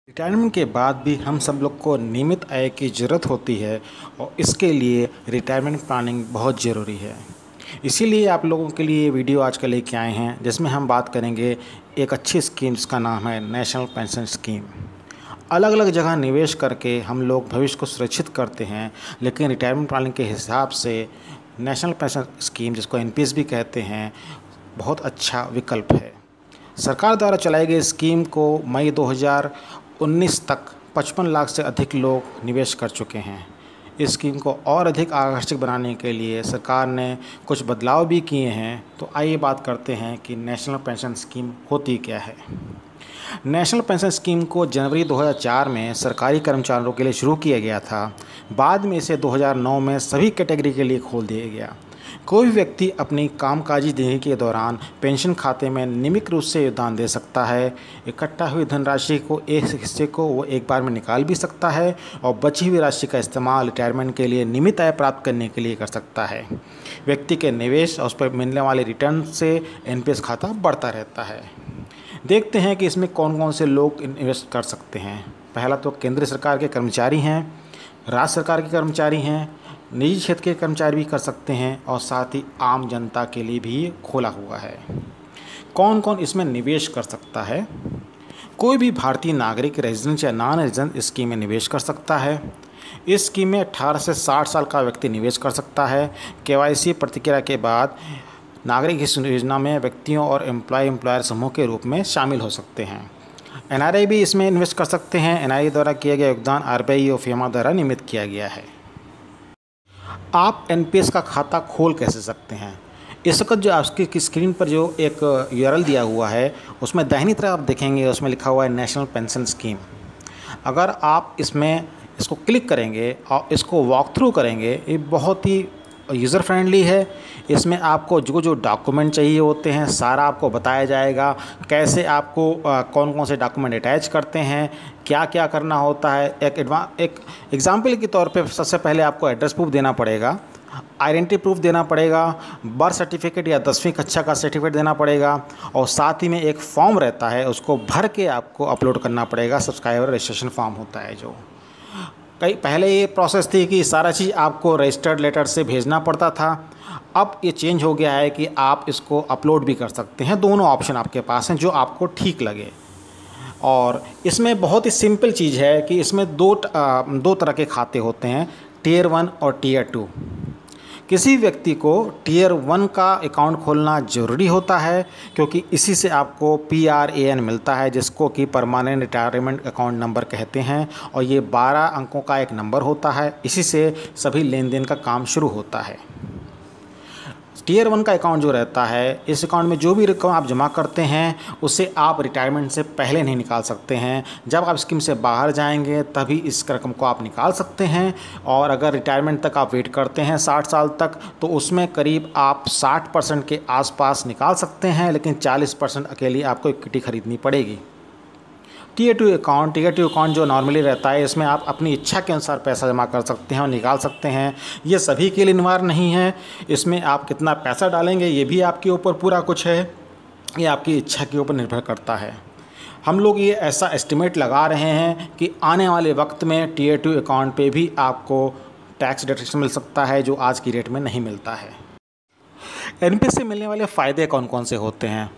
Retirement के बाद भी हम सब लोग को नियमित आय की ज़रूरत होती है और इसके लिए रिटायरमेंट प्लानिंग बहुत ज़रूरी है। इसीलिए आप लोगों के लिए ये वीडियो आज का लेके आए हैं जिसमें हम बात करेंगे एक अच्छी स्कीम जिसका नाम है नेशनल पेंशन स्कीम। अलग अलग जगह निवेश करके हम लोग भविष्य को सुरक्षित करते हैं, लेकिन रिटायरमेंट प्लानिंग के हिसाब से नेशनल पेंशन स्कीम, जिसको एनपीएस भी कहते हैं, बहुत अच्छा विकल्प है। सरकार द्वारा चलाई गई स्कीम को मई 2019 तक 55 लाख से अधिक लोग निवेश कर चुके हैं। इस स्कीम को और अधिक आकर्षक बनाने के लिए सरकार ने कुछ बदलाव भी किए हैं। तो आइए बात करते हैं कि नेशनल पेंशन स्कीम होती क्या है। नेशनल पेंशन स्कीम को जनवरी 2004 में सरकारी कर्मचारियों के लिए शुरू किया गया था। बाद में इसे 2009 में सभी कैटेगरी के लिए खोल दिया गया। कोई भी व्यक्ति अपनी कामकाजी जिंदगी के दौरान पेंशन खाते में नियमित रूप से योगदान दे सकता है। इकट्ठा हुई धनराशि को एक हिस्से को वो एक बार में निकाल भी सकता है और बची हुई राशि का इस्तेमाल रिटायरमेंट के लिए नियमित आय प्राप्त करने के लिए कर सकता है। व्यक्ति के निवेश और उस पर मिलने वाले रिटर्न से एनपीएस खाता बढ़ता रहता है। देखते हैं कि इसमें कौन कौन से लोग इन्वेस्ट कर सकते हैं। पहला तो केंद्र सरकार के कर्मचारी हैं, राज्य सरकार के कर्मचारी हैं, निजी क्षेत्र के कर्मचारी भी कर सकते हैं और साथ ही आम जनता के लिए भी खोला हुआ है। कौन कौन इसमें निवेश कर सकता है? कोई भी भारतीय नागरिक, रेजिडेंट या नॉन रेजिडेंट इस स्कीम में निवेश कर सकता है। इस स्कीम में 18 से 60 साल का व्यक्ति निवेश कर सकता है। केवाईसी प्रक्रिया के बाद नागरिक इस योजना में व्यक्तियों और एम्प्लॉयर समूह के रूप में शामिल हो सकते हैं। एनआरआई भी इसमें इन्वेस्ट कर सकते हैं। एनआरआई द्वारा किया गया योगदान आरबीआई और फीमा द्वारा नियमित किया गया है। आप एनपीएस का खाता खोल कैसे सकते हैं? इस वक्त जो आपकी स्क्रीन पर जो एक यूआरएल दिया हुआ है, उसमें दाहिनी तरफ आप देखेंगे, उसमें लिखा हुआ है नेशनल पेंशन स्कीम। अगर आप इसको क्लिक करेंगे और इसको वॉक थ्रू करेंगे, ये बहुत ही यूज़र फ्रेंडली है। इसमें आपको जो डॉक्यूमेंट चाहिए होते हैं सारा आपको बताया जाएगा। कैसे आपको कौन कौन से डॉक्यूमेंट अटैच करते हैं, क्या क्या करना होता है। एक एग्जाम्पल के तौर पे सबसे पहले आपको एड्रेस प्रूफ देना पड़ेगा, आइडेंटिटी प्रूफ देना पड़ेगा, बर्थ सर्टिफिकेट या 10वीं कक्षा का सर्टिफिकेट देना पड़ेगा और साथ ही में एक फॉर्म रहता है, उसको भर के आपको अपलोड करना पड़ेगा। सब्सक्राइबर रजिस्ट्रेशन फॉर्म होता है जो पहले ये प्रोसेस थी कि सारा चीज़ आपको रजिस्टर्ड लेटर से भेजना पड़ता था। अब ये चेंज हो गया है कि आप इसको अपलोड भी कर सकते हैं। दोनों ऑप्शन आपके पास हैं, जो आपको ठीक लगे। और इसमें बहुत ही सिंपल चीज़ है कि इसमें दो तरह के खाते होते हैं, टियर 1 और टियर 2। किसी व्यक्ति को टियर 1 का अकाउंट खोलना ज़रूरी होता है, क्योंकि इसी से आपको PRAN मिलता है, जिसको कि परमानेंट रिटायरमेंट अकाउंट नंबर कहते हैं। और ये 12 अंकों का एक नंबर होता है। इसी से सभी लेन देन का काम शुरू होता है। टियर 1 का अकाउंट जो रहता है, इस अकाउंट में जो भी रकम आप जमा करते हैं उसे आप रिटायरमेंट से पहले नहीं निकाल सकते हैं। जब आप स्कीम से बाहर जाएंगे तभी इस रकम को आप निकाल सकते हैं। और अगर रिटायरमेंट तक आप वेट करते हैं 60 साल तक, तो उसमें करीब आप 60% के आसपास निकाल सकते हैं, लेकिन 40% अकेले आपको इक्विटी खरीदनी पड़ेगी। टियर 2 अकाउंट जो नॉर्मली रहता है, इसमें आप अपनी इच्छा के अनुसार पैसा जमा कर सकते हैं और निकाल सकते हैं। ये सभी के लिए अनिवार्य नहीं है। इसमें आप कितना पैसा डालेंगे ये भी आपके ऊपर पूरा कुछ है, ये आपकी इच्छा के ऊपर निर्भर करता है। हम लोग ये ऐसा एस्टिमेट लगा रहे हैं कि आने वाले वक्त में टियर 2 अकाउंट पे भी आपको टैक्स डिडक्शन मिल सकता है, जो आज की डेट में नहीं मिलता है। एनपीएस से मिलने वाले फ़ायदे कौन कौन से होते हैं?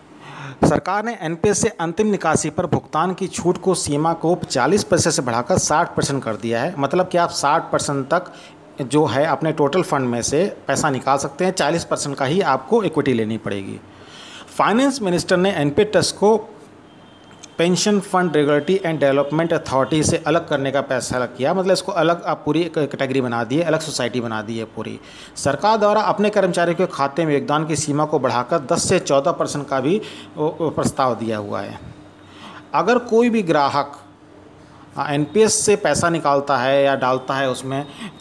सरकार ने एनपीएस से अंतिम निकासी पर भुगतान की छूट को सीमा को 40% से बढ़ाकर 60% कर दिया है। मतलब कि आप 60% तक जो है अपने टोटल फंड में से पैसा निकाल सकते हैं। 40% का ही आपको इक्विटी लेनी पड़ेगी। फाइनेंस मिनिस्टर ने एनपीएस ट्रस्ट को pension fund regulatory and development authority से अलग करने का फैसला किया। मतलब इसको अलग आप पूरी कैटेगरी बना दी है, अलग सोसाइटी बना दी है पूरी। सरकार द्वारा अपने कर्मचारियों के खाते में योगदान की सीमा को बढ़ाकर 10 से 14% का भी प्रस्ताव दिया हुआ है। अगर कोई भी ग्राहक एनपीएस से पैसा निकालता है या डालता है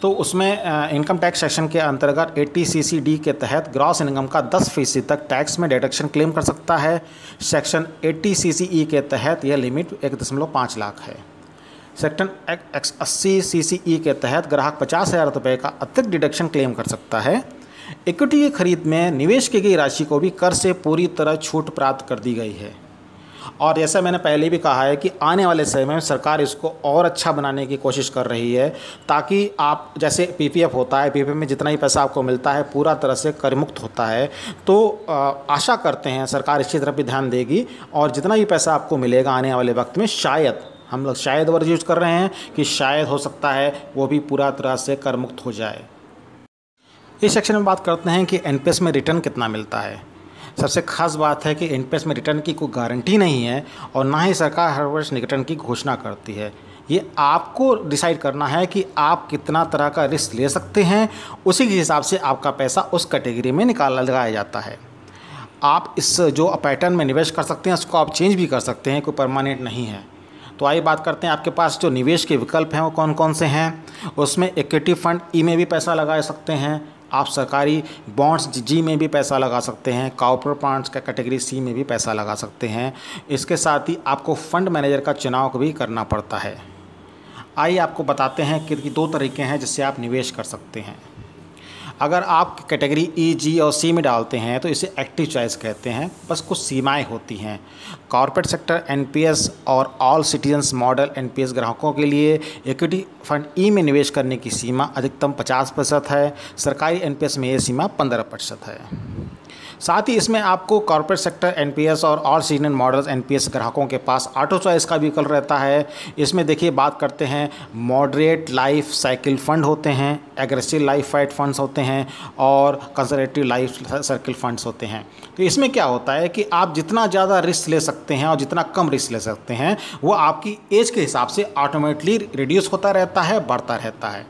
तो उसमें इनकम टैक्स सेक्शन के अंतर्गत 80CC(d) के तहत ग्रॉस इनकम का 10% तक टैक्स में डिडक्शन क्लेम कर सकता है। सेक्शन 80CC(e) के तहत यह लिमिट 1.5 लाख है। सेक्शन 80CC(e) के तहत ग्राहक 50,000 रुपये का अतिरिक्त डिडक्शन क्लेम कर सकता है। इक्विटी की खरीद में निवेश की गई राशि को भी कर से पूरी तरह छूट प्राप्त कर दी गई है। और जैसा मैंने पहले भी कहा है कि आने वाले समय में सरकार इसको और अच्छा बनाने की कोशिश कर रही है, ताकि आप जैसे पीपीएफ होता है, पीपीएफ में जितना ही पैसा आपको मिलता है पूरा तरह से कर मुक्त होता है। तो आशा करते हैं सरकार इसी तरफ भी ध्यान देगी और जितना भी पैसा आपको मिलेगा आने वाले वक्त में, शायद हम लोग शायद वर्ड यूज कर रहे हैं कि शायद हो सकता है वो भी पूरा तरह से कर मुक्त हो जाए। इस सेक्शन में बात करते हैं कि एनपीएस में रिटर्न कितना मिलता है। सबसे खास बात है कि एनपीएस में रिटर्न की कोई गारंटी नहीं है और ना ही सरकार हर वर्ष रिटर्न की घोषणा करती है। ये आपको डिसाइड करना है कि आप कितना तरह का रिस्क ले सकते हैं, उसी के हिसाब से आपका पैसा उस कैटेगरी में लगाया जाता है। आप इस जो पैटर्न में निवेश कर सकते हैं उसको आप चेंज भी कर सकते हैं, कोई परमानेंट नहीं है। तो आइए बात करते हैं आपके पास जो निवेश के विकल्प हैं वो कौन कौन से हैं। उसमें इक्विटी फंड ई में भी पैसा लगा सकते हैं, आप सरकारी बॉन्ड्स जी में भी पैसा लगा सकते हैं, कॉर्पोरेट बॉन्ड्स का कैटेगरी सी में भी पैसा लगा सकते हैं। इसके साथ ही आपको फंड मैनेजर का चुनाव भी करना पड़ता है। आइए आपको बताते हैं कि दो तरीके हैं जिससे आप निवेश कर सकते हैं। अगर आप कैटेगरी ई, जी और सी में डालते हैं तो इसे एक्टिव चॉइस कहते हैं, बस कुछ सीमाएं होती हैं। कॉर्पोरेट सेक्टर एनपीएस और ऑल सिटीजन्स मॉडल एनपीएस ग्राहकों के लिए इक्विटी फंड ई में निवेश करने की सीमा अधिकतम 50% है। सरकारी एनपीएस में ये सीमा 15% है। साथ ही इसमें आपको कॉर्पोरेट सेक्टर एनपीएस और ऑल सीजन मॉडल्स एनपीएस ग्राहकों के पास ऑटो चॉइस का भी विकल्प रहता है। इसमें देखिए बात करते हैं, मॉडरेट लाइफ साइकिल फंड होते हैं, एग्रेसिव लाइफ फाइट फंड्स होते हैं और कंजर्वेटिव लाइफ सर्किल फंड्स होते हैं। तो इसमें क्या होता है कि आप जितना ज़्यादा रिस्क ले सकते हैं और जितना कम रिस्क ले सकते हैं वो आपकी एज के हिसाब से ऑटोमेटिकली रिड्यूस होता रहता है, बढ़ता रहता है।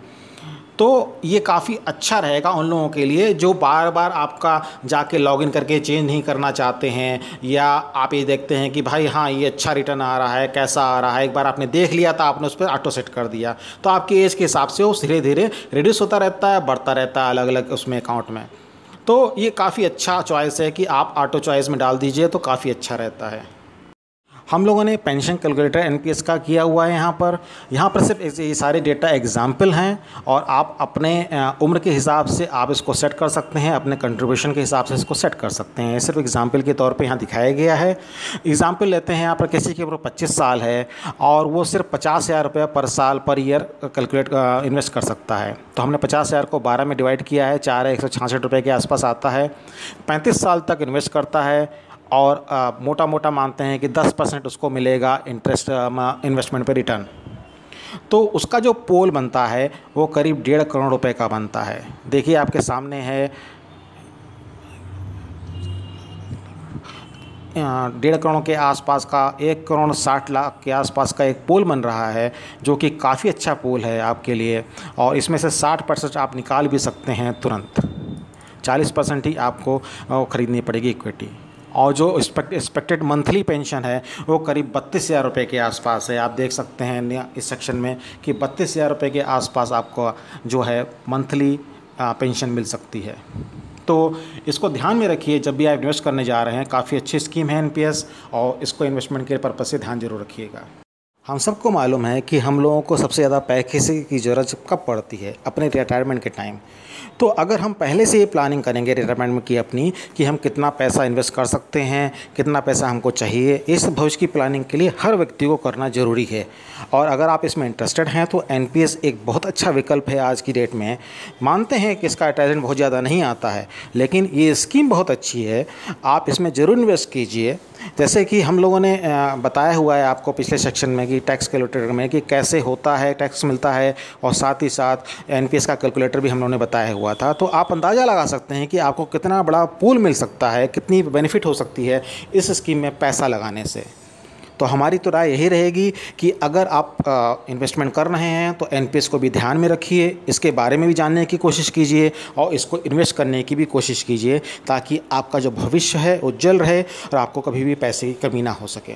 तो ये काफ़ी अच्छा रहेगा उन लोगों के लिए जो बार बार आपका जाके लॉगिन करके चेंज नहीं करना चाहते हैं, या आप ये देखते हैं कि भाई हाँ ये अच्छा रिटर्न आ रहा है, कैसा आ रहा है, एक बार आपने देख लिया था, आपने उस पर ऑटो सेट कर दिया, तो आपकी एज के हिसाब से वो धीरे धीरे रिड्यूस होता रहता है, बढ़ता रहता है अलग अलग उसमें अकाउंट में। तो ये काफ़ी अच्छा चॉइस है कि आप ऑटो चॉइस में डाल दीजिए तो काफ़ी अच्छा रहता है। हम लोगों ने पेंशन कैलकुलेटर एनपीएस का किया हुआ है। यहाँ पर सिर्फ ये सारे डेटा एग्जाम्पल हैं और आप अपने उम्र के हिसाब से आप इसको सेट कर सकते हैं, अपने कंट्रीब्यूशन के हिसाब से इसको सेट कर सकते हैं। सिर्फ एग्जाम्पल के तौर पे यहाँ दिखाया गया है। एग्जाम्पल लेते हैं, यहाँ पर किसी की उम्र 25 साल है और वो सिर्फ 50,000 रुपये पर साल पर ईयर इन्वेस्ट कर सकता है। तो हमने 50,000 को 12 में डिवाइड किया है, 166 रुपये के आसपास आता है। 35 साल तक इन्वेस्ट करता है और मोटा मोटा मानते हैं कि 10% उसको मिलेगा इंटरेस्ट इन्वेस्टमेंट पे रिटर्न। तो उसका जो पोल बनता है वो करीब 1.5 करोड़ रुपए का बनता है। देखिए आपके सामने है 1.5 करोड़ के आसपास का 1 करोड़ 60 लाख के आसपास का एक पोल बन रहा है, जो कि काफ़ी अच्छा पोल है आपके लिए। और इसमें से 60% आप निकाल भी सकते हैं तुरंत, 40% ही आपको ख़रीदनी पड़ेगी इक्विटी। और जो एक्सपेक्टेड मंथली पेंशन है वो करीब 32,000 रुपये के आसपास है। आप देख सकते हैं इस सेक्शन में कि 32,000 रुपये के आसपास आपको जो है मंथली पेंशन मिल सकती है। तो इसको ध्यान में रखिए जब भी आप इन्वेस्ट करने जा रहे हैं। काफ़ी अच्छी स्कीम है एनपीएस और इसको इन्वेस्टमेंट के पर्पज़ से ध्यान जरूर रखिएगा। हम सबको मालूम है कि हम लोगों को सबसे ज़्यादा पैसे की ज़रूरत कब पड़ती है, अपने रिटायरमेंट के टाइम। तो अगर हम पहले से ये प्लानिंग करेंगे रिटायरमेंट की अपनी, कि हम कितना पैसा इन्वेस्ट कर सकते हैं, कितना पैसा हमको चाहिए, इस भविष्य की प्लानिंग के लिए हर व्यक्ति को करना ज़रूरी है। और अगर आप इसमें इंटरेस्टेड हैं तो एनपीएस एक बहुत अच्छा विकल्प है आज की डेट में। मानते हैं कि इसका अटैचमेंट बहुत ज़्यादा नहीं आता है, लेकिन ये स्कीम बहुत अच्छी है, आप इसमें ज़रूर इन्वेस्ट कीजिए। जैसे कि हम लोगों ने बताया हुआ है आपको पिछले सेक्शन में कि टैक्स कैलकुलेटर में कि कैसे होता है, टैक्स मिलता है, और साथ ही साथ एनपीएस का कैलकुलेटर भी हम लोगों ने बताया हुआ था। तो आप अंदाज़ा लगा सकते हैं कि आपको कितना बड़ा पूल मिल सकता है, कितनी बेनिफिट हो सकती है इस स्कीम में पैसा लगाने से। तो हमारी तो राय यही रहेगी कि अगर आप इन्वेस्टमेंट कर रहे हैं तो एनपीएस को भी ध्यान में रखिए, इसके बारे में भी जानने की कोशिश कीजिए और इसको इन्वेस्ट करने की भी कोशिश कीजिए, ताकि आपका जो भविष्य है उज्जवल रहे और आपको कभी भी पैसे की कमी ना हो सके।